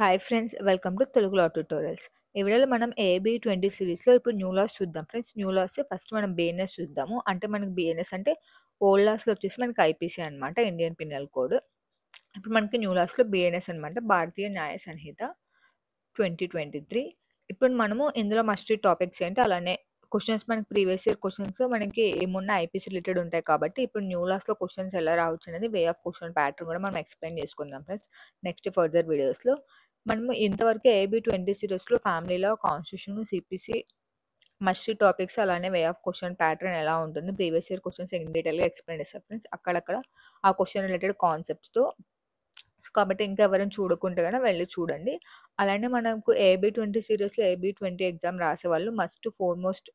Hi friends, welcome to Telugu law tutorials. ఈ వీడియోలో మనం ఏబీ 20 సిరీస్లో ఇప్పుడు న్యూ లాస్ చూద్దాం ఫ్రెండ్స్. న్యూ లాస్ ఫస్ట్ మనం బిఎన్ఎస్ చూద్దాము. అంటే మనకి బిఎన్ఎస్ అంటే ఓల్డ్ లాస్లో వచ్చేసి మనకి ఐపీసీ అనమాట, ఇండియన్ పినల్ కోడ్. ఇప్పుడు మనకి న్యూ లాస్లో బిఎన్ఎస్ అనమాట, భారతీయ న్యాయ సంహిత 2023. ఇప్పుడు మనము ఇందులో మస్ట్ టాపిక్స్ ఏంటి, అలానే క్వశ్చన్స్ మనకి ప్రీవియస్ ఇయర్ క్వశ్చన్స్ మనకి ఏమున్నా ఐపీసీ రిలేటెడ్ ఉంటాయి కాబట్టి ఇప్పుడు న్యూ లాస్లో క్వశ్చన్స్ ఎలా రావచ్చు అనేది వే ఆఫ్ క్వశ్చన్ ప్యాటర్న్ కూడా మనం ఎక్స్ప్లెయిన్ చేసుకుందాం ఫ్రెండ్స్ నెక్స్ట్ ఫర్దర్ వీడియోస్లో. మనము ఇంతవరకు ఏబీ 20 సిరీస్లో ఫ్యామిలీలో కాన్స్టిట్యూషన్, సిపిసి, మస్ట్ టాపిక్స్ అలానే వే ఆఫ్ క్వశ్చన్ ప్యాటర్న్ ఎలా ఉంటుంది, ప్రీవియస్ ఇయర్ క్వశ్చన్స్ ఇన్ డీటెయిల్గా ఎక్స్ప్లెయిన్ చేస్తాం ఫ్రెండ్స్ అక్కడక్కడ ఆ క్వశ్చన్ రిలేటెడ్ కాన్సెప్ట్స్తో. కాబట్టి ఇంకా ఎవరైనా చూడకుంటే కనుక వెళ్ళి చూడండి. అలానే మనకు ఏబీ 20 సిరీస్లో ఏబీ 20 ఎగ్జామ్ రాసే వాళ్ళు మస్ట్ ఫోర్మోస్ట్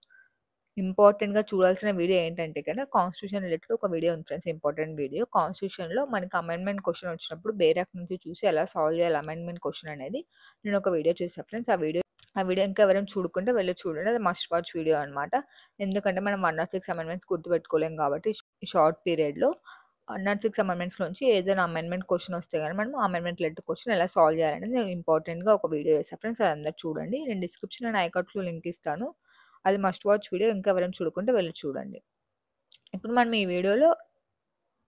ఇంపార్టెంట్గా చూడాల్సిన వీడియో ఏంటంటే కనుక కాన్స్టిట్యూషన్ రిలేటెడ్ ఒక వీడియో ఉంది ఫ్రెండ్స్, ఇంపార్టెంట్ వీడియో. కాన్స్టిట్యూషన్లో మనకి అమెండ్మెంట్ క్వశ్చన్ వచ్చినప్పుడు బేరాక్ నుంచి చూసి ఎలా సాల్వ్ చేయాలి అమెండ్మెంట్ క్వశ్చన్ అనేది నేను ఒక వీడియో చేశాను ఫ్రెండ్స్. ఆ వీడియో ఇంకా ఎవరైనా చూడకుంటే వెళ్ళి చూడండి, అది మస్ట్ వాచ్ వీడియో అనమాట. ఎందుకంటే మనం 106 అమెండ్మెంట్స్ గుర్తుపెట్టుకోలేం కాబట్టి ఈ షార్ట్ పీరియడ్లో 106 అమెండ్మెంట్స్ నుంచి ఏదైనా అమెండ్మెంట్ క్వశ్చన్ వస్తే కానీ మనం అమెండ్మెంట్ రిలేటెడ్ క్వశ్చన్ ఎలా సాల్వ్ చేయాలనేది నేను ఇంపార్టెంట్గా ఒక వీడియో చేస్తాను ఫ్రెండ్స్, అది అందరు చూడండి. నేను డిస్క్రిప్షన్ అండ్ ఐకార్డ్స్లో లింక్ ఇస్తాను, అది మస్ట్ వాచ్ వీడియో. ఇంకా ఎవరైనా చూడకుంటే వెళ్ళి చూడండి. ఇప్పుడు మనం ఈ వీడియోలో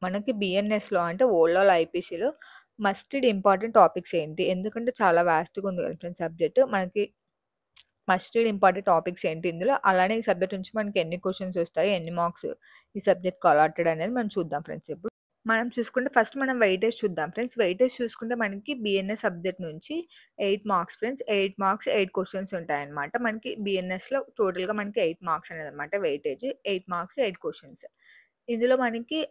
మనకి బిఎన్ఎస్లో అంటే ఓల్డ్ లాల్ ఐపీసీలో మస్టెడ్ ఇంపార్టెంట్ టాపిక్స్ ఏంటి, ఎందుకంటే చాలా వాస్ట్గా ఉంది కదా ఫ్రెండ్స్ సబ్జెక్ట్. మనకి మస్టెడ్ ఇంపార్టెంట్ టాపిక్స్ ఏంటి ఇందులో, అలానే ఈ సబ్జెక్ట్ నుంచి మనకి ఎన్ని క్వశ్చన్స్ వస్తాయి, ఎన్ని మార్క్స్ ఈ సబ్జెక్ట్ అలాటెడ్ అనేది మనం చూద్దాం ఫ్రెండ్స్. ఇప్పుడు మనం చూసుకుంటే ఫస్ట్ మనం వెయిటేజ్ చూద్దాం ఫ్రెండ్స్. వెయిటేజ్ చూసుకుంటే మనకి బిఎన్ఎస్ సబ్జెక్ట్ నుంచి 8 మార్క్స్ ఫ్రెండ్స్. 8 మార్క్స్ 8 క్వశ్చన్స్ ఉంటాయన్నమాట. మనకి బిఎన్ఎస్లో టోటల్గా మనకి 8 మార్క్స్ అనేది అనమాట వెయిటేజ్. 8 marks 8 questions. ఇందులో మనకి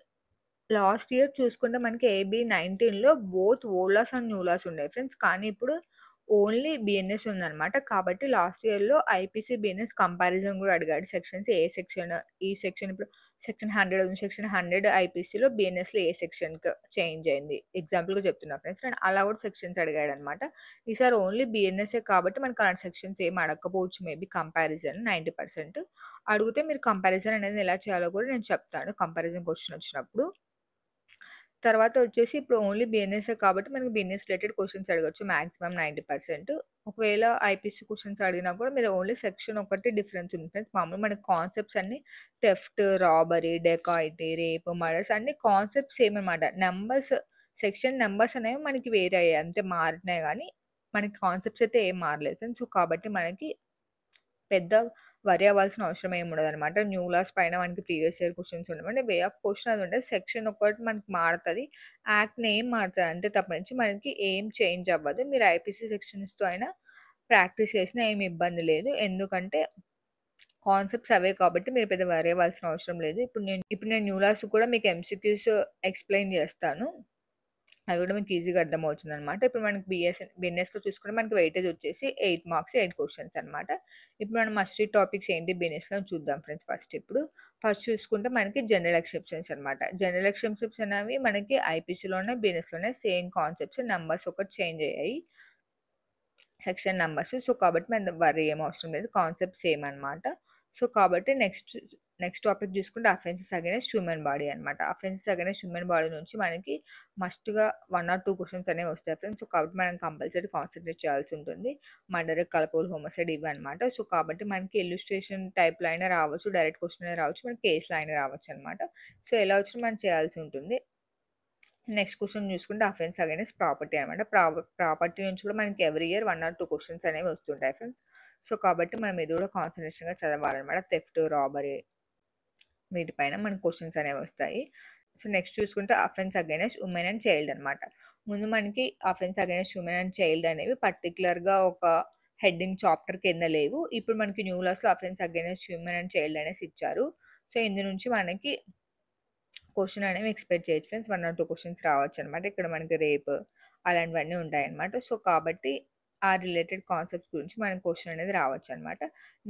లాస్ట్ ఇయర్ చూసుకుంటే మనకి ఏబీ 19లో both old laws and new laws ఉండే ఫ్రెండ్స్, కానీ ఇప్పుడు ఓన్లీ బిఎన్ఎస్ ఉందన్నమాట. కాబట్టి లాస్ట్ ఇయర్లో ఐపీసీ బిఎన్ఎస్ కంపారిజన్ కూడా అడిగాడు. సెక్షన్స్ ఏ సెక్షన్, ఈ సెక్షన్ ఇప్పుడు సెక్షన్ 100 ఉంది, సెక్షన్ 100 ఐపీసీలో బిఎన్ఎస్లో ఏ సెక్షన్కి చేంజ్ అయింది ఎగ్జాంపుల్గా చెప్తున్నా ఫ్రెండ్స్. అండ్ అలా కూడా సెక్షన్స్ అడిగాడు అనమాట. ఈసారి ఓన్లీ బిఎన్ఎస్ఏ కాబట్టి మనకు అలాంటి సెక్షన్స్ ఏం అడగకపోవచ్చు, మేబీ కంపారిజన్ 90%. అడిగితే మీరు కంపారిజన్ అనేది ఎలా చేయాలో కూడా నేను చెప్తాను కంపారిజన్ క్వశ్చన్ వచ్చినప్పుడు. తర్వాత వచ్చేసి ఇప్పుడు ఓన్లీ బిఎన్ఎస్ఏ కాబట్టి మనకి బిఎన్ఎస్ రిలేటెడ్ క్వశ్చన్స్ అడగొచ్చు మ్యాక్సిమం 90%. ఒకవేళ ఐపీసీ క్వశ్చన్స్ అడిగినా కూడా మీరు ఓన్లీ సెక్షన్ ఒకటి డిఫరెన్స్ ఉంది ఫ్రెండ్స్. మామూలు మనకి కాన్సెప్ట్స్ అన్ని theft, robbery, dacoity, rape, murders అన్ని కాన్సెప్ట్స్ సేమ్ అనమాట. నెంబర్స్, సెక్షన్ నెంబర్స్ అనేవి మనకి వేరే అయ్యాయి అంతే, మారినాయి కానీ మనకి కాన్సెప్ట్స్ అయితే ఏం మారలేదు ఫ్రెండ్స్. సో కాబట్టి మనకి పెద్ద వరి అవ్వాల్సిన అవసరం ఏమి ఉండదనమాట. న్యూ లాస్ పైన మనకి ప్రీవియస్ ఇయర్ క్వశ్చన్స్ ఉండమంటే వే ఆఫ్ క్వశ్చన్ అది ఉంటుంది. సెక్షన్ ఒకటి మనకి మారుతుంది, యాక్ట్ నేమ్ మారుతుంది అంతే తప్ప నుంచి మనకి ఏం చేంజ్ అవ్వదు. మీరు ఐపీసీ సెక్షన్స్తో అయినా ప్రాక్టీస్ చేసినా ఏమి ఇబ్బంది లేదు, ఎందుకంటే కాన్సెప్ట్స్ అవే కాబట్టి మీరు పెద్ద వరి అవ్వాల్సిన అవసరం లేదు. ఇప్పుడు నేను న్యూ లాస్ కూడా మీకు ఎంసీక్యూస్ ఎక్స్ప్లెయిన్ చేస్తాను, అవి కూడా మీకు ఈజీగా అర్థమవుతుంది అనమాట. ఇప్పుడు మనకి బిఎన్ఎస్లో చూసుకుంటే మనకి వెయిటేజ్ వచ్చేసి 8 మార్క్స్ 8 క్వశ్చన్స్ అనమాట. ఇప్పుడు మనం మస్ట్ టాపిక్స్ ఏంటి బిఎన్ఎస్లో చూద్దాం ఫ్రెండ్స్. ఫస్ట్ చూసుకుంటే మనకి జనరల్ ఎక్సెప్షన్స్ అనమాట. జనరల్ ఎక్సెప్షన్స్ అనేవి మనకి ఐపీసీలోనే బిఎన్ఎస్లోనే సేమ్ కాన్సెప్ట్స్, నెంబర్స్ ఒకటి చేంజ్ అయ్యాయి, సెక్షన్ నెంబర్స్. సో కాబట్టి మన వరి ఏం అవసరం లేదు, కాన్సెప్ట్ సేమ్ అనమాట. సో కాబట్టి నెక్స్ట్ టాపిక్ చూసుకుంటే అఫెన్సెస్ అగైనెస్ట్ హ్యూమన్ బాడీ అనమాట. అఫెన్సెస్ అగైనెస్ట్ హ్యూమన్ బాడీ నుంచి మనకి మస్ట్గా 1 or 2 క్వశ్చన్స్ అనేవి వస్తాయి ఫ్రెండ్స్. సో కాబట్టి మనం కంపల్సరీ కాన్సన్ట్రేట్ చేయాల్సి ఉంటుంది. మర్డర్, కల్పబుల్, హోమసైడ్ ఇవి అనమాట. సో కాబట్టి మనకి ఇల్లుస్ట్రేషన్ టైప్లో అయినా రావచ్చు, డైరెక్ట్ క్వశ్చన్ అయినా రావచ్చు, మనకి కేసులో అయినా రావచ్చు అనమాట. సో ఎలా వచ్చినా మనం చేయాల్సి ఉంటుంది. నెక్స్ట్ క్వశ్చన్ చూసుకుంటే అఫెన్స్ అగైనెస్ట్ ప్రాపర్టీ అనమాట. ప్రాపర్టీ నుంచి కూడా మనకి ఎవ్రీ ఇయర్ 1 or 2 క్వశ్చన్స్ అనేవి వస్తుంటాయి ఫ్రెండ్స్. సో కాబట్టి మనం ఇది కూడా కాన్సన్ట్రేషన్గా చదవాలన్నమాట. థెఫ్ట్, రాబరీ వీటిపైన మనకి క్వశ్చన్స్ అనేవి వస్తాయి. సో నెక్స్ట్ చూసుకుంటే offence against women and child అనమాట. ముందు మనకి offence against women and child అనేవి పర్టికులర్గా ఒక హెడ్డింగ్ చాప్టర్ కింద లేవు. ఇప్పుడు మనకి న్యూ లాస్లో offence against human and child అనేసి ఇచ్చారు. సో ఇందు నుంచి మనకి క్వశ్చన్ అనేవి ఎక్స్పెక్ట్ చేయొచ్చు ఫ్రెండ్స్. 1 or 2 క్వశ్చన్స్ రావచ్చు అనమాట. ఇక్కడ మనకి రేప్ అలాంటివన్నీ ఉంటాయన్నమాట. సో కాబట్టి ఆ రిలేటెడ్ కాన్సెప్ట్స్ గురించి మనకి క్వశ్చన్ అనేది రావచ్చు అనమాట.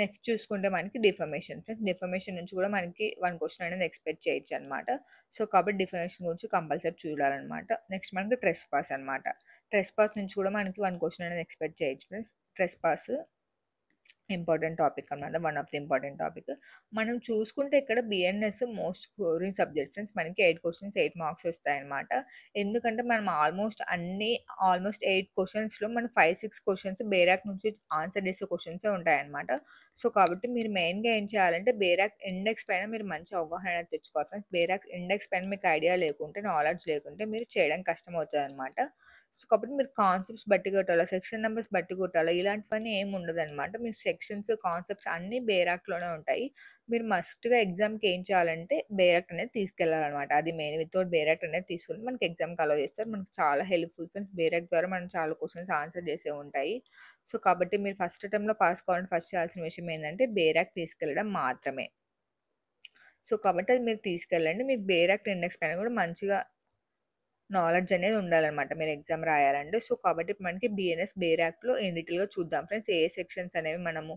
నెక్స్ట్ చూసుకుంటే మనకి డిఫర్మేషన్ ఫ్రెండ్స్. డిఫర్మేషన్ నుంచి కూడా మనకి 1 క్వశ్చన్ అనేది ఎక్స్పెక్ట్ చేయొచ్చు అనమాట. సో కాబట్టి డిఫర్మేషన్ గురించి కంపల్సరీ చూడాలన్నమాట. నెక్స్ట్ మనకి ట్రెస్ పాస్ అనమాట. ట్రెస్ పాస్ నుంచి కూడా మనకి 1 క్వశ్చన్ అనేది ఎక్స్పెక్ట్ చేయొచ్చు ఫ్రెండ్స్. ట్రెస్ పాస్ ఇంపార్టెంట్ టాపిక్ అనమాట. One of the important topic. మనం చూసుకుంటే ఇక్కడ BNS most scoring subject friends. మనకి 8 క్వెషన్స్ 8 మార్క్స్ వస్తాయన్నమాట. ఎందుకంటే మనం ఆల్మోస్ట్ 8 క్వెషన్స్‌లో మనం 5, 6 క్వెషన్స్ బేరాక్ నుంచి ఆన్సర్ చేసే క్వెషన్సే ఉంటాయన్నమాట. సో, కాబట్టి మీరు మెయిన్‌గా ఏం చేయాలంటే బేరాక్ ఇండెక్స్ పైన మీరు మంచి అవగాహన అనేది తెచ్చుకోవాలి ఫ్రెండ్స్. బేరాక్ ఇండెక్స్ పైన మీకు ఐడియా లేకుంటే, నాలెడ్జ్ లేకుంటే మీరు చేయడం కష్టమవుతదనమాట. సో, కాబట్టి మీరు కాన్సెప్ట్స్ బట్టి కొట్టాలా, సెక్షన్ నంబర్స్ బట్టి కొట్టాలా, ఇలాంటివన్నీ ఏమి ఉండదనమాట. మీరు సెక్షన్స్, కాన్సెప్ట్స్ అన్నీ బేరాక్‌లోనే ఉంటాయి. మీరు మస్ట్‌గా ఎగ్జామ్‌కి ఏం చేయాలంటే బేరాక్ట్ అనేది తీసుకెళ్ళాలనమాట. అది మెయిన్. వితౌట్ బేరాక్ట్ అనేది తీసుకొని మనకి ఎగ్జామ్‌కి అలౌ చేస్తారు. మనకి చాలా హెల్ప్‌ఫుల్ ఫ్రెండ్స్. బేరాక్ట్ ద్వారా మనం చాలా క్వెషన్స్ ఆన్సర్ చేసేవి ఉంటాయి. సో, కాబట్టి మీరు ఫస్ట్ అటెంప్ట్‌లో పాస్ కావాలంటే ఫస్ట్ చేయాల్సిన విషయం ఏందంటే బేరాక్ట్ తీసుకెళ్ళడం మాత్రమే. సో, కాబట్టి అది మీరు తీసుకెళ్ళండి. మీకు బేరాక్ట్ ఇండెక్స్ పైన కూడా మంచిగా నాలెడ్జ్ అనేది ఉండాలనమాట. మీరు ఎగ్జామ్ రాయాలంటే. సో, కాబట్టి మనకి బీఎన్ఎస్ బేరాక్‌లో ఇన్ డీటెయిల్‌గా చూద్దాం ఫ్రెండ్స్. ఏ సెక్షన్స్ అనేవి మనము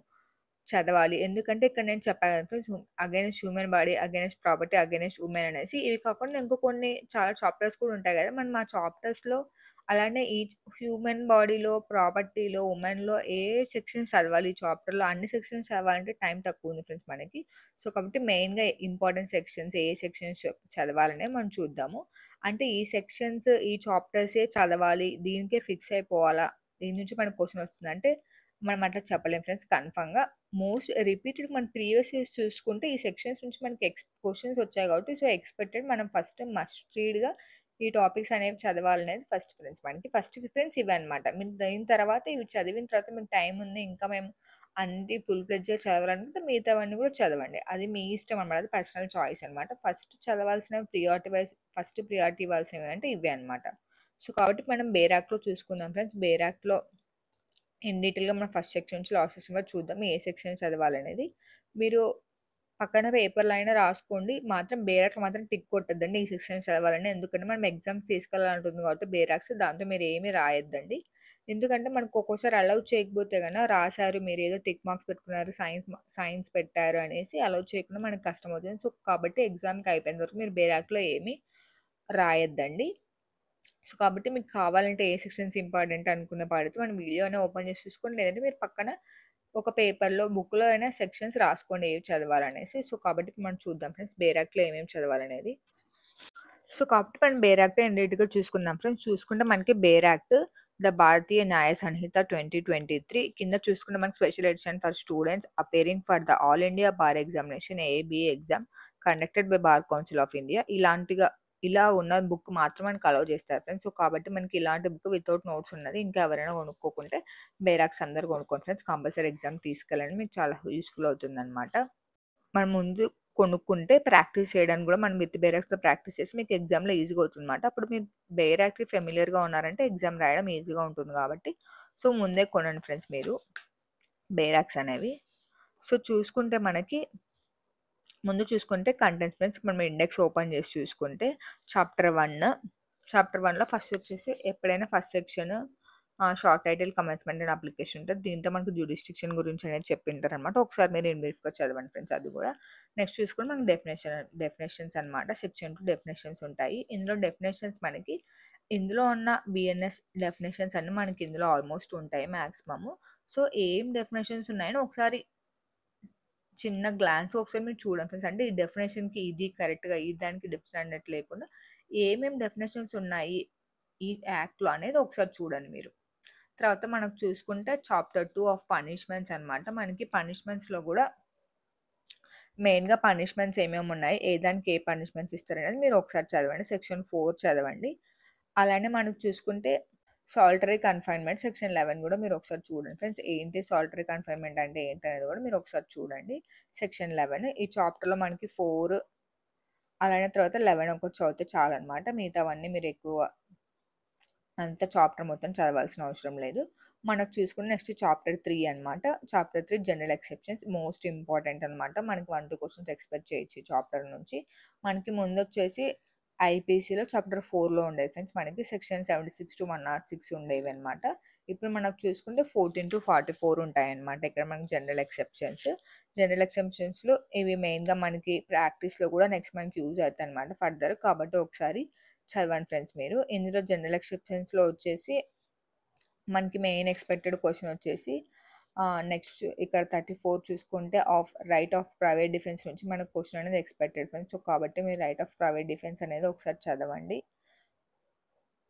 చదవాలి. ఎందుకంటే ఇక్కడ నేను చెప్పా కదా friends, against human body, against property, against women అనేసి. ఇవి కాకుండా ఇంకో కొన్ని చాలా చాప్టర్స్ కూడా ఉంటాయి కదా! మనం ఆ చాప్టర్స్‌లో అలానే ఈ హ్యూమన్ బాడీలో, ప్రాపర్టీలో, వుమెన్‌లో ఏ సెక్షన్స్ చదవాలి ఈ చాప్టర్‌లో అన్ని సెక్షన్స్ చదవాలంటే టైం తక్కువుంది ఫ్రెండ్స్ మనకి. సో, కాబట్టి మెయిన్‌గా ఇంపార్టెంట్ సెక్షన్స్ ఏ సెక్షన్స్ చదవాలనేది మనం చూద్దాము. అంటే ఈ సెక్షన్స్, ఈ చాప్టర్సే చదవాలి, దీనికే ఫిక్స్ అయిపోవాలా, దీని నుంచి మనకు క్వెషన్ వస్తుందంటే మనం అట్లా చెప్పలేం ఫ్రెండ్స్. కన్ఫర్మ్‌గా మోస్ట్ రిపీటెడ్ మన ప్రీవియస్ ఇయర్స్ చూసుకుంటే ఈ సెక్షన్స్ నుంచి మనకి క్వెషన్స్ వచ్చాయి కాబట్టి సో, ఎక్స్‌పెక్టెడ్ మనం ఫస్ట్ మస్ట్ రీడ్‌గా ఈ టాపిక్స్ అనేవి చదవాలనేది ఫస్ట్ ప్రిఫరెన్స్. మనకి ఫస్ట్ ప్రిఫరెన్స్ ఇవే అనమాట. మీరు దీని తర్వాత ఇవి చదివిన తర్వాత మీకు టైం ఉంది. ఇంకా మేము అన్నీ ఫుల్ ఫ్లెడ్జ్‌గా చదవాలనుకుంటే మిగతావన్నీ కూడా చదవండి. అది మీ ఇష్టం అనమాట. అది పర్సనల్ చాయిస్ అనమాట. ఫస్ట్ చదవాల్సిన ఫస్ట్ ప్రియారిటీ ఇవ్వాల్సినవి అంటే ఇవే అనమాట. సో, కాబట్టి మనం బేరాక్‌లో చూసుకుందాం ఫ్రెండ్స్. బేరాక్‌లో ఇన్ డీటెయిల్‌గా మనం ఫస్ట్ సెక్షన్ నుంచి లాస్ట్ సెక్షన్ వరకు చూద్దాం. ఏ సెక్షన్ చదవాలనేది. మీరు పక్కన పేపర్‌లో అయినా రాసుకోండి. మాత్రం బేరాక్స్‌లో మాత్రం టిక్ కొట్టొద్దండి. ఈ సెక్షన్ చదవాలని. ఎందుకంటే మనం ఎగ్జామ్‌కి తీసుకెళ్ళాలంటుంది కాబట్టి బేరాక్స్ దాంతో మీరేమి రాయొద్దండి. ఎందుకంటే మనకు ఒక్కోసారి అలౌ చేయకపోతే గన రాసారు మీరేదో టిక్ మార్క్స్ పెట్టుకున్నారు, సైన్స్ పెట్టారు అనేసి అలౌ చేయకుండా మనకు కష్టమవుతుంది. సో, కాబట్టి ఎగ్జామ్‌కి అయిపోయేంత వరకు మీరు బేరాక్‌లో ఏమి రాయొద్దండి. సో, కాబట్టి మీకు కావాలంటే ఏ సెక్షన్స్ ఇంపార్టెంట్ అనుకున్న పాడితే మనం వీడియోనే ఓపెన్ చేసి చూసుకోండి. లేదంటే మీరు పక్కన ఒక పేపర్‌లో, బుక్‌లో అయినా సెక్షన్స్ రాసుకోండి ఏవి చదవాలనేసి. సో, కాబట్టి ఇప్పుడు మనం చూద్దాం ఫ్రెండ్స్ బేరాక్‌లో ఏమేమి చదవాలనేది. సో, కాబట్టి మనం బేర్ యాక్ట్ ఇన్ చూసుకుందాం ఫ్రెండ్స్. చూసుకుంటే మనకి బేర్ యాక్ట్ ద భారతీయ న్యాయ సంహిత 2023 కింద చూసుకుంటే మనకి special edition for students appearing for the all India bar examination AIBE exam conducted by bar council of India. ఇలా ఉన్న బుక్ మాత్రం మనకు అలౌ చేస్తారు ఫ్రెండ్స్. సో, కాబట్టి మనకి ఇలాంటి బుక్ వితౌట్ నోట్స్ ఉన్నది. ఇంకా ఎవరైనా కొనుక్కోకుంటే బేరాక్స్ అందరూ కొనుక్కోండి ఫ్రెండ్స్. కంపల్సరీ ఎగ్జామ్ తీసుకెళ్ళండి. మీకు చాలా యూజ్‌ఫుల్ అవుతుందనమాట. మనం ముందు కొనుక్కుంటే ప్రాక్టీస్ చేయడానికి గూడా మనం విత్ బేరాక్స్‌తో ప్రాక్టీస్ చేసి మీకు ఎగ్జామ్‌లో ఈజీగా అవుతుందన్నమాట. అప్పుడు మీరు బేరాక్‌కి ఫెమిలియర్‌గా ఉన్నారంటే ఎగ్జామ్ రాయడం ఈజీగా ఉంటుంది గాబట్టి, సో, ముందే కొనండి ఫ్రెండ్స్ మీరు బేరాక్స్ అనేవి. సో, చూసుకుంటే మనకి ముందు చూసుకుంటే కంటెంట్స్ ఫ్రెండ్స్ మనం ఇండెక్స్ ఓపెన్ చేసి చూసుకుంటే చాప్టర్ 1 చాప్టర్ 1లో ఫస్ట్ వచ్చేసి ఎప్పుడైనా first section short title commencement and application ఉంటుంది. దీంతో మనకు జ్యూరిస్డిక్షన్ గురించి అనేది చెప్పింటారనమాట. ఒకసారి మీరు ఇన్ బ్రీఫ్‌గా చదవండి ఫ్రెండ్స్ అది కూడా. నెక్స్ట్ చూసుకుంటే మనకి డెఫినేషన్స్ అనమాట. సెక్షన్ 2 డెఫినేషన్స్ ఉంటాయి. ఇందులో ఉన్న బిఎన్ఎస్ డెఫినేషన్స్ అన్నీ మనకి ఇందులో ఆల్మోస్ట్ ఉంటాయి మాక్సిమము. సో, ఏం డెఫినేషన్స్ ఉన్నాయని ఒకసారి చిన్న గ్లాన్స్ ఒకసారి మీరు చూడండి ఫ్రెండ్స్. అంటే ఈ డెఫినేషన్‌కి ఇది కరెక్ట్‌గా ఈ దానికి డిఫరెంట్ అన్నట్టు లేకుండా ఏమేం డెఫినేషన్స్ ఉన్నాయి ఈ యాక్ట్‌లో అనేది ఒకసారి చూడండి మీరు. తర్వాత మనకు చూసుకుంటే చాప్టర్ 2 ఆఫ్ పనిష్మెంట్స్ అనమాట. మనకి పనిష్మెంట్స్‌లో గూడా మెయిన్‌గా పనిష్మెంట్స్ ఏమేమి ఉన్నాయి, ఏ దానికి ఏ పనిష్మెంట్స్ ఇస్తారనేది మీరు ఒకసారి చదవండి. సెక్షన్ 4 చదవండి. అలానే మనకు చూసుకుంటే సాలిటరీ కన్‌ఫైన్‌మెంట్ సెక్షన్ 11 గూడా మీరు ఒకసారి చూడండి ఫ్రెండ్స్. ఏంటి సాలిటరీ కన్‌ఫైన్‌మెంట్ అంటే ఏంటనేది గూడా మీరు ఒకసారి చూడండి. సెక్షన్ 11 ఈ చాప్టర్‌లో మనకి 4 అలానే తర్వాత 11 ఒకటి చదివితే చాలన్నమాట. మిగతావన్నీ మీరు ఎక్కువ అంత చాప్టర్ మొత్తం చదవాల్సిన అవసరం లేదు. మనకు చూసుకుంటే నెక్స్ట్ చాప్టర్ 3 అనమాట. Chapter 3 general exceptions most important అనమాట. మనకి 1, 2 క్వెషన్స్ ఎక్స్‌పెక్ట్ చేయొచ్చు ఈ చాప్టర్ నుంచి. మనకి ముందొచ్చేసి ఐపీసీలో చాప్టర్ 4లో ఉండేది ఫ్రెండ్స్. మనకి సెక్షన్ 76-106 ఉండేవన్నమాట. ఇప్పుడు మనకు చూసుకుంటే 14-44 ఉంటాయన్నమాట. ఇక్కడ మనకి జనరల్ ఎక్సెప్షన్స్‌లో ఇవి మెయిన్‌గా మనకి ప్రాక్టీస్‌లో కూడా నెక్స్ట్ మనకి యూజ్ అవుతాయన్నమాట ఫర్దర్. కాబట్టి ఒకసారి చదవండి ఫ్రెండ్స్ మీరు. ఇందులో జనరల్ ఎక్సెప్షన్స్‌లో వచ్చేసి మనకి మెయిన్ ఎక్స్‌పెక్టెడ్ క్వెషన్ వచ్చేసి నెక్స్ట్ ఇక్కడ 34 చూసుకుంటే రైట్ ఆఫ్ ప్రైవేట్ డిఫెన్స్ నుంచి మనకు క్వశ్చన్ అనేది ఎక్స్‌పెక్టెడ్ ఫ్రెండ్స్. సో, కాబట్టి మీరు రైట్ ఆఫ్ ప్రైవేట్ డిఫెన్స్ అనేది ఒకసారి చదవండి.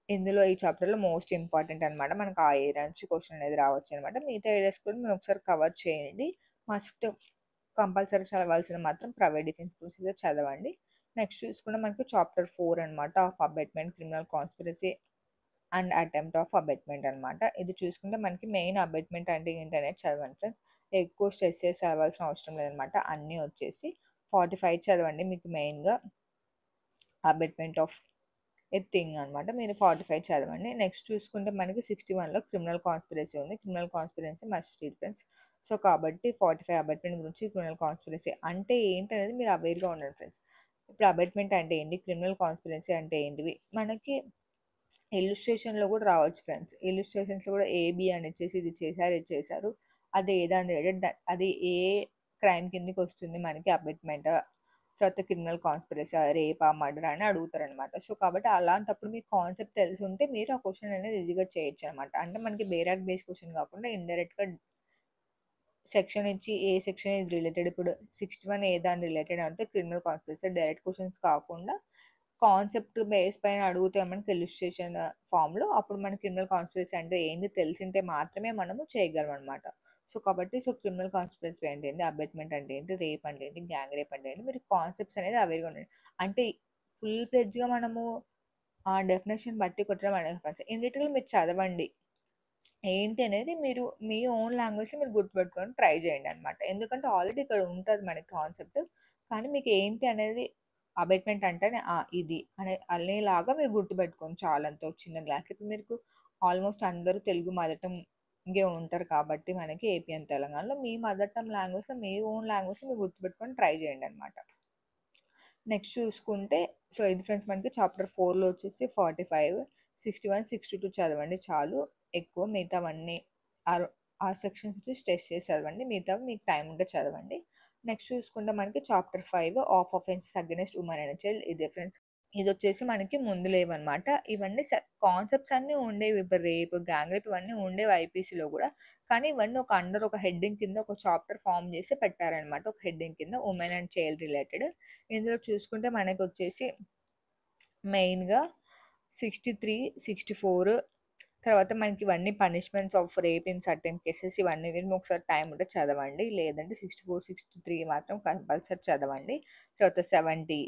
ఇందులో ఈ చాప్టర్‌లో మోస్ట్ ఇంపార్టెంట్ అనమాట. మనకు ఆ ఏరియా నుంచి క్వశ్చన్ అనేది రావచ్చనమాట. మిగతా ఏరియాస్ కూడా మీరు ఒకసారి కవర్ చేయండి. మస్ట్ కంపల్సరీ చదవాల్సింది మాత్రం ప్రైవేట్ డిఫెన్స్ గురించి చదవండి. నెక్స్ట్ చూసుకుంటే మనకు చాప్టర్ 4 అనమాట. Of abetment, criminal conspiracy and attempt of abetment అనమాట. ఇది చూసుకుంటే మనకి మెయిన్ అబెట్మెంట్ అంటే ఏంటనేది చదవండి ఫ్రెండ్స్. ఎక్కువ స్ట్రెస్ చేసి చదవాల్సిన అవసరం లేదనమాట. అన్నీ వచ్చేసి 45 చదవండి. మీకు మెయిన్‌గా అబెట్మెంట్ ఆఫ్ ఏ థింగ్ అనమాట. మీరు 45 చదవండి. నెక్స్ట్ చూసుకుంటే మనకి 61లో క్రిమినల్ కాన్స్పిరసీ ఉంది. Criminal conspiracy must read friends. So, కాబట్టి 45 అబెట్మెంట్ గురించి క్రిమినల్ కాన్స్పిరసీ అంటే ఏంటనేది మీరు అవేర్‌గా ఉండండి ఫ్రెండ్స్. ఇప్పుడు అబెట్మెంట్ అంటే ఏంటి? క్రిమినల్ కాన్స్పిరసీ అంటే ఏంటివి? మనకి ఇల్లుస్ట్రేషన్‌లో కూడా రావచ్చు ఫ్రెండ్స్. ఇల్లుస్ట్రేషన్స్‌లో కూడా ఏబీ అని ఇచ్చేసి ఇది చేశారు, ఇది చేశారు. అది ఏ దాని రిలేటెడ్ అది ఏ క్రైమ్ కిందకి వస్తుంది మనకి అబెట్మెంట్, తర్వాత క్రిమినల్ కాన్స్పిరసీ, రేపా, మర్డర్ అని అడుగుతారనమాట. సో, కాబట్టి అలాంటప్పుడు మీకు కాన్సెప్ట్ తెలిసుంటే మీరు ఆ క్వెషన్ అనేది ఈజీగా చేయొచ్చనమాట. అంటే మనకి బేర్ యాక్ట్ బేస్ క్వెషన్ కాకుండా ఇండైరెక్ట్‌గా సెక్షన్ ఇచ్చి ఏ సెక్షన్ ఇది రిలేటెడ్ ఇప్పుడు 61 ఏ దాని రిలేటెడ్ అంటే క్రిమినల్ కాన్స్పిరసీ డైరెక్ట్ క్వెషన్స్ కాకుండా కాన్సెప్ట్ బేస్ పైన అడుగుతే మనకి ఇల్లుస్ట్రేషన్ ఫామ్‌లో అప్పుడు మన క్రిమినల్ కాన్స్పిరసీ అంటే ఏంది తెలిసింటే మాత్రమే మనము చేయగలం అనమాట. సో, కాబట్టి క్రిమినల్ కాన్స్పిరసీ అంటే ఏంటి? అబెట్మెంట్ అంటే ఏంటి? రేప్ అంటే ఏంటి? గ్యాంగ్ రేప్ అంటే ఏంటి? మీరు కాన్సెప్ట్స్ అనేది అవేర్‌గా ఉండండి. అంటే ఫుల్ ఫ్లెడ్జ్‌గా మనము ఆ డెఫినిషన్ బట్టి కొట్టడం అనేది కాదు. ఇన్ డీటెయిల్ మీరు చదవండి. ఏంటి అనేది మీరు మీ ఓన్ లాంగ్వేజ్‌లో మీరు గుర్తుపెట్టుకోవడానికి ట్రై చేయండి అనమాట. ఎందుకంటే ఆల్రెడీ ఇక్కడ ఉంటది మనకి కాన్సెప్ట్. కానీ మీకు ఏంటి అనేది అబెట్మెంట్ అంటేనే ఇది అనేలాగా మీరు గుర్తుపెట్టుకోండి చాలంత ఒక చిన్న గ్లాస్. ఇప్పుడు మీకు ఆల్మోస్ట్ అందరూ తెలుగు మదర్ టంగే ఉంటారు కాబట్టి మనకి ఏపీ అండ్ తెలంగాణలో మీ మదర్ టంగ్ లాంగ్వేజ్‌లో మీ ఓన్ లాంగ్వేజ్‌లో మీరు గుర్తుపెట్టుకొని ట్రై చేయండి అనమాట. నెక్స్ట్ చూసుకుంటే ఇది ఫ్రెండ్స్ మనకి చాప్టర్ 4లో వచ్చేసి 45, 61, 62 చదవండి చాలు. ఎక్కువ మిగతావన్నీ ఆరు ఆ సెక్షన్స్ వచ్చి స్ట్రెస్ చేసి చదవండి. మిగతావి మీకు టైం ఉంటే చదవండి. నెక్స్ట్ చూసుకుంటే మనకి chapter 5 of offences against women and child. ఇదే ఫ్రెండ్స్. ఇదొచ్చేసి మనకి ముందు లేవనమాట. ఇవన్నీ కాన్సెప్ట్స్ అన్నీ ఉండేవి. ఇప్పుడు రేప్, గ్యాంగ్ రేప్ ఇవన్నీ ఉండేవి ఐపీసీలో గూడా. కానీ ఇవన్నీ అండర్ ఒక హెడ్డింగ్ కింద ఒక చాప్టర్ ఫార్మ్ చేసి పెట్టారనమాట. ఒక హెడ్డింగ్ కింద ఉమెన్ అండ్ చైల్డ్ రిలేటెడ్. ఇందులో చూసుకుంటే మనకొచ్చేసి మెయిన్‌గా 63, 64 తర్వాత మనకి ఇవన్నీ punishments of rape in certain cases ఇవన్నీ మీరు ఒకసారి టైం ఉంటే చదవండి. లేదంటే 64, 63 మాత్రం కంపల్సరీ చదవండి. తర్వాత 70,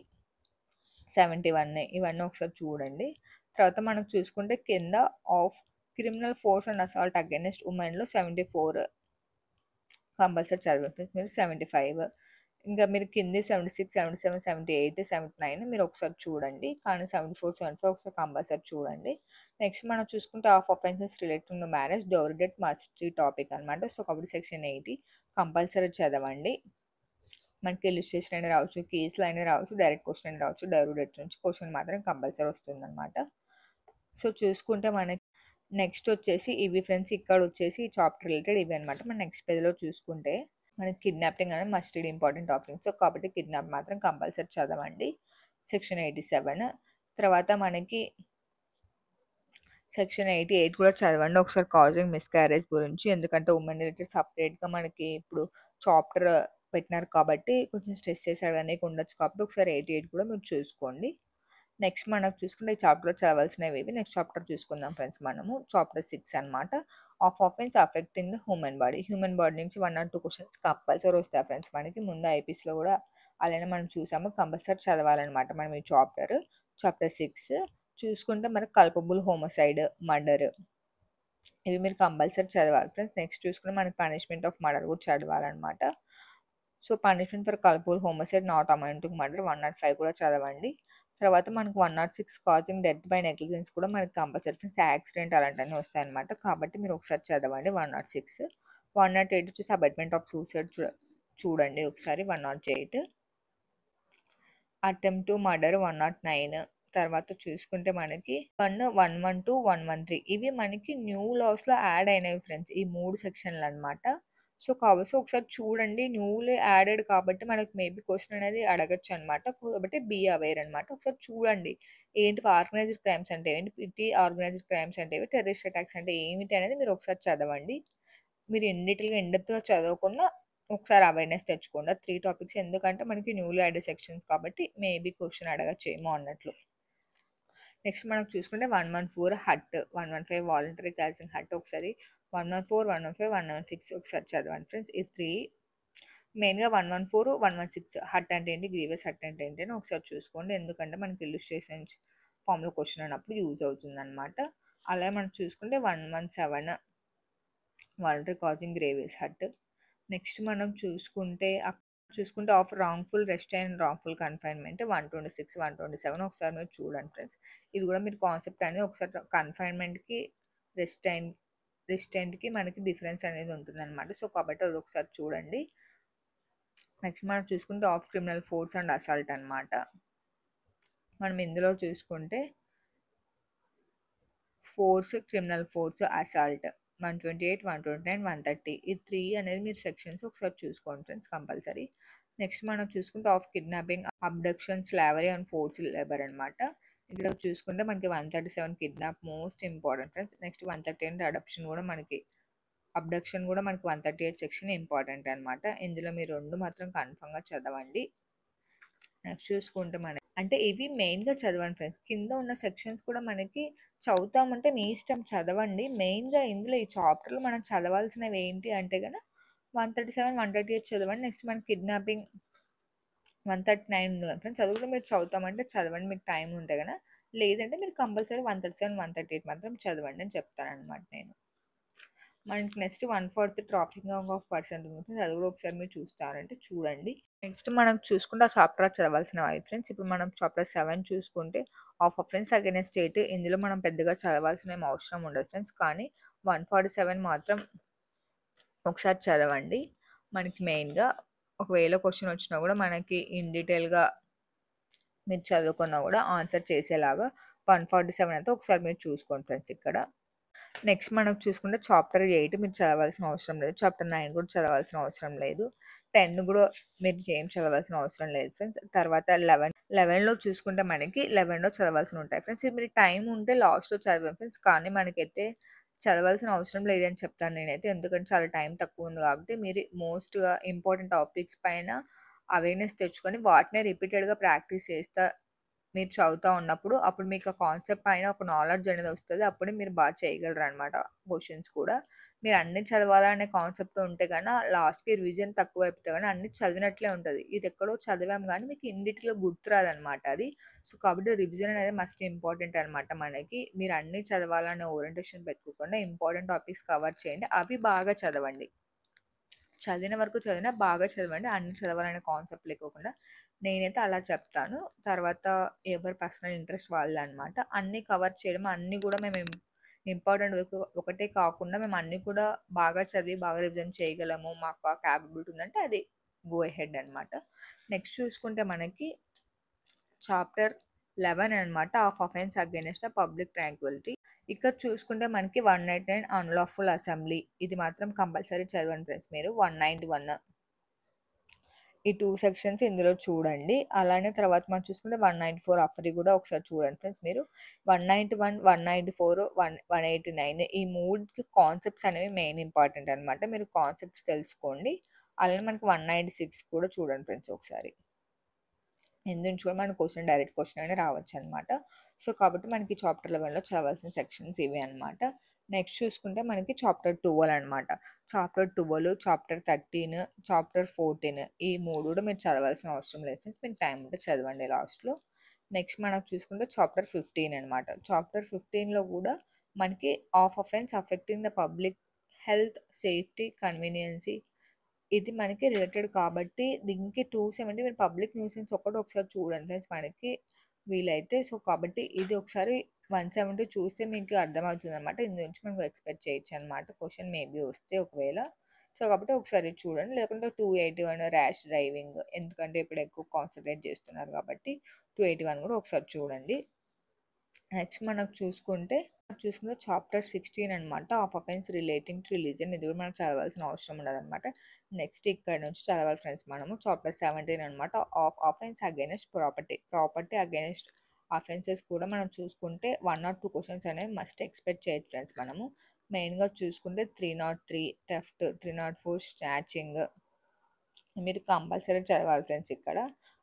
71 ఇవన్నీ ఒకసారి చూడండి. తర్వాత మనం చూసుకుంటే కింద of criminal force and assault against ఉమెన్‌లో 74 కంపల్సరీ చదవండి. మీరు 75 ఇంకా మీరు కింది 76, 77, 78, 79 మీరు ఒకసారి చూడండి. కానీ 74, 75 ఒకసారి కంపల్సరీ చూడండి. నెక్స్ట్ మనం చూసుకుంటే of offences relating to marriage dowry debt must topic అనమాట. సో, కాబట్టి సెక్షన్ 80 కంపల్సరీ చదవండి. మనకి ఇల్లుస్ట్రేషన్ అయినా రావచ్చు, కేసులు అయినా రావచ్చు, డైరెక్ట్ క్వెషన్ అయినా రావచ్చు. డౌరీ డెట్ నుంచి క్వెషన్ మాత్రం కంపల్సరీ వస్తుందనమాట. సో, చూసుకుంటే మనకి నెక్స్ట్ వచ్చేసి ఇవి ఫ్రెండ్స్ ఇక్కడ వచ్చేసి ఈ చాప్టర్ రిలేటెడ్ ఇవి అనమాట. మనం నెక్స్ట్ పేజ్‌లో చూసుకుంటే మనకి కిడ్నాపింగ్ అనేది must read important topic. So, కాబట్టి కిడ్నాప్ మాత్రం కంపల్సరీ చదవండి. సెక్షన్ 87 తర్వాత మనకి సెక్షన్ 88 కూడా చదవండి. ఒకసారి కాజింగ్ మిస్‌క్యారేజ్ గురించి. ఎందుకంటే ఉమెన్ రిలేటెడ్ సెపరేట్‌గా మనకి ఇప్పుడు చాప్టర్ పెట్టినారు కాబట్టి కొంచెం స్ట్రెస్ చేసి అవన్నీ ఉండొచ్చు కాబట్టి ఒకసారి 88 కూడా మీరు చూసుకోండి. నెక్స్ట్ మనకు చూసుకుంటే ఈ చాప్టర్‌లో చదవాల్సినవి ఇవి. నెక్స్ట్ చాప్టర్ చూసుకుందాం ఫ్రెండ్స్ మనము. చాప్టర్ 6 అనమాట. Of offence affecting the human body. Human body నుంచి 1 ఆర్ 2 క్వెషన్స్ కంపల్సరీ వస్తాయి ఫ్రెండ్స్ మనకి. ముందు ఐపీఎస్‌లో కూడా అలానే మనం చూసాము. కంపల్సరీ చదవాలనమాట మనం ఈ చాప్టర్. చాప్టర్ 6 చూసుకుంటే మనకు కల్పబుల్ హోమోసైడ్, మర్డర్ ఇవి మీరు కంపల్సరీ చదవాలి ఫ్రెండ్స్. నెక్స్ట్ చూసుకుంటే మనకి పనిష్మెంట్ ఆఫ్ మర్డర్ కూడా చదవాలనమాట. So, punishment for culpable homicide not amounting murder 105 కూడా చదవండి. తర్వాత మనకు 106 కాజింగ్ డెత్ బై నెగ్లిజెన్స్ కూడా మనకి కంపల్సరీ ఫ్రెండ్స్. యాక్సిడెంట్ అలాంటివన్నీ వస్తాయన్నమాట. కాబట్టి మీరు ఒకసారి చదవండి 106. 108 వచ్చేసి అబెట్మెంట్ ఆఫ్ సూసైడ్ చూడండి ఒకసారి 108. Attempt to murder 109. తర్వాత చూసుకుంటే మనకి 112, 113 ఇవి మనకి న్యూ లాస్‌లో యాడ్ అయినవి ఫ్రెండ్స్. ఈ 3 సెక్షన్‌లు అనమాట. సో, ఒకసారి చూడండి. న్యూలీ యాడెడ్ కాబట్టి మనకి మేబీ క్వెషన్ అనేది అడగొచ్చు అనమాట. కాబట్టి బీ అవేర్ అనమాట. ఒకసారి చూడండి. ఏంటి ఆర్గనైజ్డ్ క్రైమ్స్ అంటే ఏంటి? ఆర్గనైజ్డ్ క్రైమ్స్ అంటే ఏవి? టెర్రరిస్ట్ అటాక్స్ అంటే ఏమిటి అనేది మీరు ఒకసారి చదవండి. మీరు ఇన్ డీటెయిల్‌గా ఇన్ డెప్త్‌గా చదవకుండా ఒకసారి అవేర్‌నెస్ తెచ్చుకోండి. 3 టాపిక్స్ ఎందుకంటే మనకి న్యూలీ యాడెడ్ సెక్షన్స్ కాబట్టి మేబీ క్వెషన్ అడగచ్చేమో అన్నట్లు. నెక్స్ట్ మనకు చూసుకుంటే 114 హట్, 115 వాలంటరీ క్యాచింగ్ హట్ ఒకసారి 114, 115, 116 ఒకసారి చదవండి ఫ్రెండ్స్. ఈ 3 మెయిన్‌గా 114, 116 హట్ అంటే ఏంటి? గ్రీవియస్ హట్ అంటే ఏంటి? అని ఒకసారి చూసుకోండి. ఎందుకంటే మనకి ఇల్లుస్ట్రేషన్స్ ఫామ్‌లో క్వెషన్ అన్నప్పుడు యూజ్ అవుతుందన్నమాట. అలాగే మనం చూసుకుంటే 117 voluntary causing grievous hurt. Next మనం చూసుకుంటే of wrongful restraint and wrongful confinement 126, 127 ఒకసారి మీరు చూడండి ఫ్రెండ్స్. ఇవి కూడా మీరు కాన్సెప్ట్ అనేది ఒకసారి కన్ఫైన్‌మెంట్‌కి, రెస్ట్ అండ్ రెస్టెంట్‌కి మనకి డిఫరెన్స్ అనేది ఉంటుందన్నమాట. సో, కాబట్టి అదొకసారి చూడండి. నెక్స్ట్ మనం చూసుకుంటే of criminal force and assault అన్నమాట. మనం ఇందులో చూసుకుంటే ఫోర్స్, క్రిమినల్ ఫోర్స్, అసాల్ట్ 128, 129, 130 ఈ 3 అనేది మీరు సెక్షన్స్ ఒకసారి చూసుకోండి ఫ్రెండ్స్ కంపల్సరీ. నెక్స్ట్ మనం చూసుకుంటే of kidnapping, abduction, slavery and forced labour అనమాట. ఇక్కడ చూసుకుంటే మనకి 137 kidnap most important friends. Next 138 అడప్షన్ కూడా మనకి, అబ్డక్షన్ కూడా మనకి 138 సెక్షన్ ఇంపార్టెంట్ అనమాట. ఇందులో మీరు 2 మాత్రం కన్ఫర్మ్గా చదవండి. నెక్స్ట్ చూసుకుంటే అంటే ఇవి మెయిన్‌గా చదవండి ఫ్రెండ్స్. కింద ఉన్న సెక్షన్స్ కూడా మనకి చదువుతామంటే మీ ఇష్టం చదవండి. మెయిన్‌గా ఇందులో ఈ చాప్టర్‌లో మనం చదవాల్సినవి ఏంటి అంటే గనక 137, 138 చదవండి. నెక్స్ట్ మనకి కిడ్నాపింగ్ 139 ఉంది కదా ఫ్రెండ్స్. అది కూడా మీరు చదువుతామంటే చదవండి మీకు టైం ఉంటే గనక. లేదంటే మీరు కంపల్సరీ 137, 138 మాత్రం చదవండి అని చెప్తాననమాట నేను. మనకి నెక్స్ట్ 140 ట్రాఫికింగ్ ఆఫ్ పర్సన్ ఉంది. అది కూడా ఒకసారి మీరు చూస్తారంటే చూడండి. నెక్స్ట్ మనం చూసుకుంటే ఆ చాప్టర్ చదవాల్సినవి ఫ్రెండ్స్. ఇప్పుడు మనం చాప్టర్ 7 చూసుకుంటే ఆఫ్ అఫెన్స్ అగైన్స్ట్ స్టేట్. ఇందులో మనం పెద్దగా చదవాల్సిన ఏం అవసరం ఉండదు ఫ్రెండ్స్. కానీ 147 మాత్రం ఒకసారి చదవండి. మనకి మెయిన్‌గా ఒకవేళ క్వెషన్ వచ్చినా కూడా మనకి ఇన్ డీటెయిల్‌గా మీరు చదువుకున్నా కూడా ఆన్సర్ చేసేలాగా 147 అయితే ఒకసారి మీరు చూసుకోండి ఫ్రెండ్స్ ఇక్కడ. నెక్స్ట్ మనం చూసుకుంటే చాప్టర్ 8 మీరు చదవాల్సిన అవసరం లేదు. చాప్టర్ 9 కూడా చదవాల్సిన అవసరం లేదు. 10 కూడా మీరు ఏం చదవాల్సిన అవసరం లేదు ఫ్రెండ్స్. తర్వాత 11లో చూసుకుంటే మనకి 11లో చదవాల్సినవి ఉంటాయి ఫ్రెండ్స్. ఇది మీరు టైం ఉంటే లాస్ట్‌లో చదవండి ఫ్రెండ్స్. కానీ మనకైతే చదవాల్సిన అవసరం లేదని చెప్తాను నేనైతే. ఎందుకంటే చాలా టైం తక్కువ ఉంది కాబట్టి మీరు మోస్ట్‌గా ఇంపార్టెంట్ టాపిక్స్ పైన అవేర్‌నెస్ తెచ్చుకొని వాటినే రిపీటెడ్‌గా ప్రాక్టీస్ చేస్తా మీరు చదువుతా ఉన్నప్పుడు అప్పుడు మీకు ఆ కాన్సెప్ట్ పైన ఒక నాలెడ్జ్ అనేది వస్తది. అప్పుడే మీరు బాగా చేయగలరనమాట క్వెషన్స్ కూడా. మీరు అన్నీ చదవాలనే కాన్సెప్ట్ ఉంటే గన లాస్ట్‌కి రివిజన్ తక్కువైపోతే గాని అన్నీ చదివినట్లే ఉంటది. ఇది ఎక్కడో చదివాం గానీ మీకు ఇన్ డీటెయిల్‌గా గుర్తురాదనమాట అది. సో, కాబట్టి రివిజన్ అనేది మస్ట్ ఇంపార్టెంట్ అనమాట మనకి. మీరు అన్నీ చదవాలనే ఓరియంటేషన్ పెట్టుకోకుండా ఇంపార్టెంట్ టాపిక్స్ కవర్ చేయండి. అవి బాగా చదవండి. చదివిన వరకు చదివినా బాగా చదవండి. అన్నీ చదవాలనే కాన్సెప్ట్ లేకోకుండా. నేనైతే అలా చెప్తాను. తర్వాత ఎవరి పర్సనల్ ఇంట్రెస్ట్ వాళ్ళదనమాట. అన్నీ కవర్ చేయడం, అన్నీ కూడా మేము ఇంపార్టెంట్ ఒకటే కాకుండా మేము అన్నీ కూడా బాగా చదివి, బాగా రివిజన్ చేయగలము. మాకు ఆ క్యాపబిలిటీ ఉందంటే అది గో అహెడ్ అనమాట. నెక్స్ట్ చూసుకుంటే మనకి చాప్టర్ 11 అనమాట. Of offence against the public Tranquility. ఇక్కడ చూసుకుంటే మనకి 189 అన్‌లాఫుల్ అసెంబ్లీ. ఇది మాత్రం కంపల్సరీ చదవండి ఫ్రెండ్స్ మీరు. 191 ఈ 2 సెక్షన్స్ ఇందులో చూడండి. అలానే తర్వాత మనం చూసుకుంటే 194 అఫ్రీ కూడా ఒకసారి చూడండి ఫ్రెండ్స్ మీరు. 191, 194, 189 ఈ 3కి కాన్సెప్ట్స్ అనేవి మెయిన్ ఇంపార్టెంట్ అనమాట. మీరు కాన్సెప్ట్స్ తెలుసుకోండి. అలానే మనకి 196 కూడా చూడండి ఫ్రెండ్స్ ఒకసారి. ఇందునుంచి కూడా మనకు డైరెక్ట్ క్వెషన్ అనేది రావచ్చనమాట. సో, కాబట్టి మనకి చాప్టర్ 11లో చదవాల్సిన సెక్షన్స్ ఇవే అనమాట. నెక్స్ట్ చూసుకుంటే మనకి చాప్టర్ 12 అనమాట. చాప్టర్ 12, చాప్టర్ 13, చాప్టర్ 14 ఈ 3 కూడా మీరు చదవాల్సిన అవసరం లేదు ఫ్రెండ్స్. మీకు టైం ఉంటే చదవండి లాస్ట్‌లో. నెక్స్ట్ మనం చూసుకుంటే చాప్టర్ 15 అనమాట. చాప్టర్ 15లో కూడా మనకి of offence affecting the public health, safety, convenience ఇది మనకి రిలేటెడ్ కాబట్టి దీనికి 270 మీరు పబ్లిక్ న్యూసెన్స్ ఒక్కటి ఒకసారి చూడండి ఫ్రెండ్స్ మనకి వీలైతే. సో, కాబట్టి ఇది ఒకసారి 170 చూస్తే మీకు అర్థమవుతుందనమాట. ఇందు నుంచి మనం ఎక్స్‌పెక్ట్ చేయొచ్చనమాట. క్వెషన్ మేబీ వస్తే ఒకవేళ. సో, కాబట్టి ఒకసారి ఇది చూడండి. లేకుంటే 281 ర్యాష్ డ్రైవింగ్ ఎందుకంటే ఇప్పుడు ఎక్కువ కాన్సంట్రేట్ చేస్తున్నారు కాబట్టి 281 కూడా ఒకసారి చూడండి. నెక్స్ట్ మనం చూసుకుంటే చాప్టర్ 16 అనమాట. Of offence relating to religion ఇది కూడా మనకు చదవాల్సిన అవసరం ఉండదనమాట. నెక్స్ట్ ఇక్కడ నుంచి చదవాలి ఫ్రెండ్స్ మనము. చాప్టర్ 17 అనమాట. Of offence against property. Property against offences కూడా మనం చూసుకుంటే 1 ఆర్ 2 క్వెషన్స్ అనేవి మస్ట్ ఎక్స్‌పెక్ట్ చేయొచ్చు ఫ్రెండ్స్ మనము. మెయిన్‌గా చూసుకుంటే 303 థెఫ్ట్, 304 స్నాచింగ్ మీరు కంపల్సరీ చదవాలి ఫ్రెండ్స్ ఇక్కడ.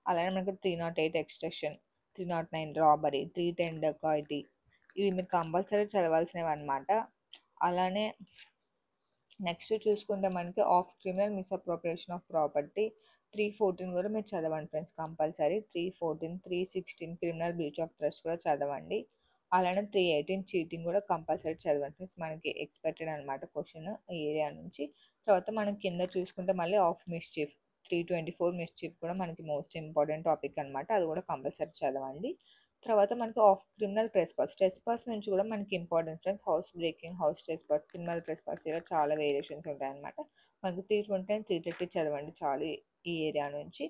అలానే మనకు 308 ఎక్స్‌టర్షన్, 309 రాబరీ, 310 డకాయిటీ ఇవి మీరు కంపల్సరీ చదవాల్సినవన్నమాట. అలానే నెక్స్ట్ చూసుకుంటే మనకి of criminal misappropriation of property 314 కూడా మీరు చదవండి friends compulsory. 314, 316 criminal breach of trust కూడా చదవండి. అలానే 318 చీటింగ్ కూడా కంపల్సరీ చదవండి ఫ్రెండ్స్. మనకి ఎక్స్పెక్టెడ్ అనమాట క్వశ్చన్ ఈ ఏరియా నుంచి. తర్వాత మనం కింద చూసుకుంటే మళ్ళీ ఆఫ్ మిస్చీఫ్ 324 మిస్చీఫ్ కూడా మనకి మోస్ట్ ఇంపార్టెంట్ టాపిక్ అనమాట. అది కూడా కంపల్సరీ చదవండి. తర్వాత మనకి ఆఫ్ క్రిమినల్ ట్రెస్పాస్ నుంచి కూడా మనకి important friends. House breaking, house trespass, criminal trespass ఇలా చాలా వేరియేషన్స్ ఉంటాయన్నమాట. మనకి 320 అండ్ 330 చదవండి చాలు ఈ ఏరియా నుంచి.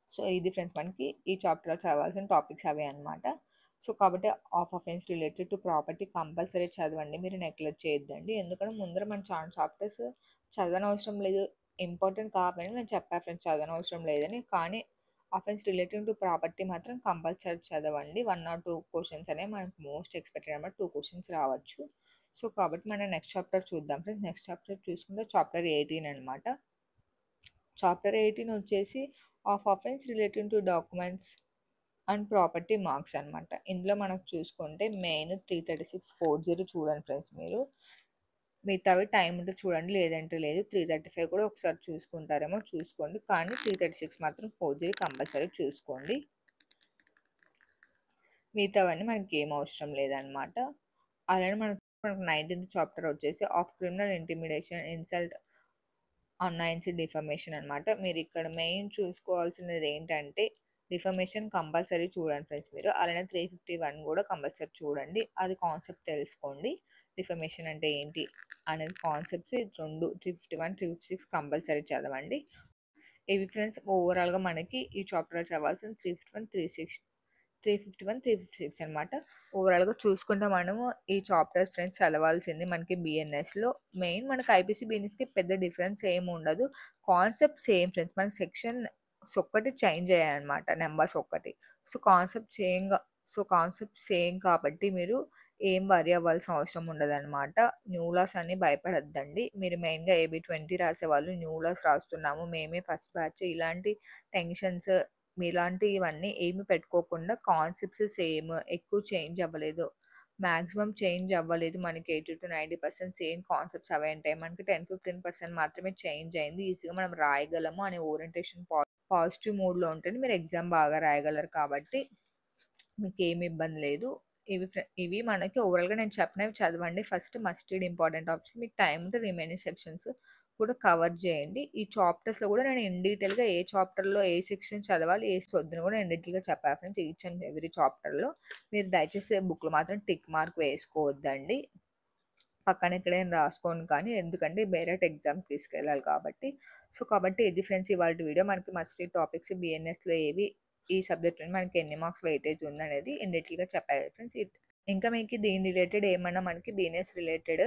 సో ఇది ఫ్రెండ్స్ మనకి ఈ చాప్టర్లో చదవాల్సిన టాపిక్స్ అవే అనమాట. సో కాబట్టి of offence related to property compulsory చదవండి, మీరు నెగ్లెక్ట్ చేయొద్దండి. ఎందుకంటే ముందర మన చాప్టర్స్ చదవనవసరం లేదు, ఇంపార్టెంట్ కాదని నేను చెప్పాను ఫ్రెండ్స్, చదవనవసరం లేదని. కానీ అఫెన్స్ రిలేటింగ్ టు ప్రాపర్టీ మాత్రం కంపల్సరీ చదవండి. 1 ఆర్ 2 క్వశ్చన్స్ అనేవి మనకు మోస్ట్ ఎక్స్పెక్టెడ్ అనమాట. 2 క్వశ్చన్స్ రావచ్చు. సో కాబట్టి మనం నెక్స్ట్ చాప్టర్ చూద్దాం ఫ్రెండ్స్. నెక్స్ట్ చాప్టర్ చూసుకుంటే చాప్టర్ 18 అనమాట. చాప్టర్ 18 వచ్చేసి of offence relating to documents and property marks అనమాట. ఇందులో మనకు చూసుకుంటే మెయిన్ 336, 40 చూడండి ఫ్రెండ్స్ మీరు. మిగతావి టైం ఉంటే చూడండి, లేదంటే లేదు. 335 కూడా ఒకసారి చూసుకుంటారేమో చూసుకోండి. కానీ 336 మాత్రం 40 కంపల్సరీ చూసుకోండి. మిగతావన్నీ మనకి ఏం అవసరం లేదనమాట. అలానే మనకు 19th చాప్టర్ వచ్చేసి of criminal intimidation, insult, annoyance, defamation అనమాట. మీరు ఇక్కడ మెయిన్ చూసుకోవాల్సినది ఏంటంటే డిఫమేషన్ కంపల్సరీ చూడండి ఫ్రెండ్స్ మీరు. అలానే 351 కూడా కంపల్సరీ చూడండి, అది కాన్సెప్ట్ తెలుసుకోండి. డిఫమేషన్ అంటే ఏంటి అనేది కాన్సెప్ట్స్ 2 351, 356 కంపల్సరీ చదవండి. ఇవి ఫ్రెండ్స్ ఓవరాల్గా మనకి ఈ చాప్టర్లో చదవాల్సిన 351, 356 అనమాట. ఓవరాల్గా చూసుకుంటే మనము ఈ చాప్టర్స్ ఫ్రెండ్స్ చదవాల్సింది మనకి బిఎన్ఎస్లో. మెయిన్ మనకి ఐపీసీ బిఎన్ఎస్కి పెద్ద డిఫరెన్స్ ఏమి ఉండదు, కాన్సెప్ట్ సేమ్ ఫ్రెండ్స్. మనకి సెక్షన్ ఒక్కటి చేంజ్ అయ్యాయన్నమాట, నెంబర్స్ ఒక్కటి. కాన్సెప్ట్ సేమ్ కాబట్టి మీరు ఏం వరి అవ్వాల్సిన అవసరం ఉండదన్నమాట. న్యూ లాస్ అని భయపడద్దండి. మీరు మెయిన్గా ఏబీ 20 రాసేవాళ్ళు న్యూ లాస్ రాస్తున్నాము మేమే ఫస్ట్ బ్యాచ్ ఇలాంటి టెన్షన్స్ ఇలాంటివన్నీ ఏమి పెట్టుకోకుండా కాన్సెప్ట్స్ సేమ్, ఎక్కువ చేంజ్ అవ్వలేదు, మ్యాక్సిమం చేంజ్ అవ్వలేదు. మనకి 80 to 90% సేమ్ కాన్సెప్ట్స్ అవే ఉంటాయి. మనకి 10-15% మాత్రమే చేంజ్ అయింది. ఈజీగా మనం రాయగలము అనే ఓరియంటేషన్ పాజిటివ్ మూడ్లో ఉంటేనే మీరు ఎగ్జామ్ బాగా రాయగలరు. కాబట్టి మీకు ఏమి ఇబ్బంది లేదు. ఇవి మనకి ఓవరాల్గా నేను చెప్పినవి చదవండి first. Must read important topics. మీకు టైం ఉంటే రిమైనింగ్ సెక్షన్స్ కూడా కవర్ చేయండి. ఈ చాప్టర్స్లో కూడా నేను ఇన్ డీటెయిల్గా ఏ చాప్టర్లో ఏ సెక్షన్ చదవాలి ఏ వద్దని కూడా ఇన్ డీటెయిల్గా చెప్పాను ఫ్రెండ్స్. ఈచ్ అండ్ ఎవ్రీ చాప్టర్లో మీరు దయచేసి బుక్లో మాత్రం టిక్ మార్క్ వేసుకోవద్దండి, పక్కన ఎక్కడైనా రాసుకోండి. కానీ ఎందుకంటే డైరెక్ట్ ఎగ్జామ్కి తీసుకెళ్ళాలి కాబట్టి. సో కాబట్టి ఇది ఫ్రెండ్స్ ఇవాళ వీడియో. మనకి మస్ట్ రీడ్ టాపిక్స్ బిఎన్ఎస్లో ఏవి, ఈ సబ్జెక్ట్ మనకి ఎన్ని మార్క్స్ వెయిటేజ్ ఉందనేది ఇన్ డీటెయిల్గా చెప్పాలి ఫ్రెండ్స్. ఇంకా మీకు దీని రిలేటెడ్ ఏమన్నా మనకి బిఎన్ఎస్ రిలేటెడ్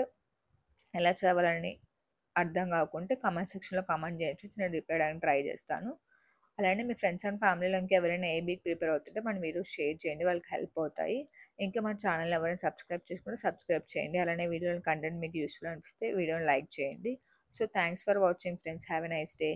ఎలా చదవాలని అర్థం కాకుంటే కామెంట్ సెక్షన్లో కామెంట్ చేయండి, నేను రిప్లై చేయడానికి ట్రై చేస్తాను. అలానే మీ ఫ్రెండ్స్ అండ్ ఫ్యామిలీలో ఇంకెవరైనా ఏబీకి ప్రిపేర్ అవుతుంటే మన వీడియోస్ షేర్ చేయండి, వాళ్ళకి హెల్ప్ అవుతాయి. ఇంకా మన ఛానల్ ఎవరైనా సబ్స్క్రైబ్ చేసుకుంటే సబ్స్క్రైబ్ చేయండి. అలానే వీడియో కంటెంట్ మీకు యూస్ఫుల్ అనిపిస్తే వీడియోని లైక్ చేయండి. So thanks for watching friends, have a nice day.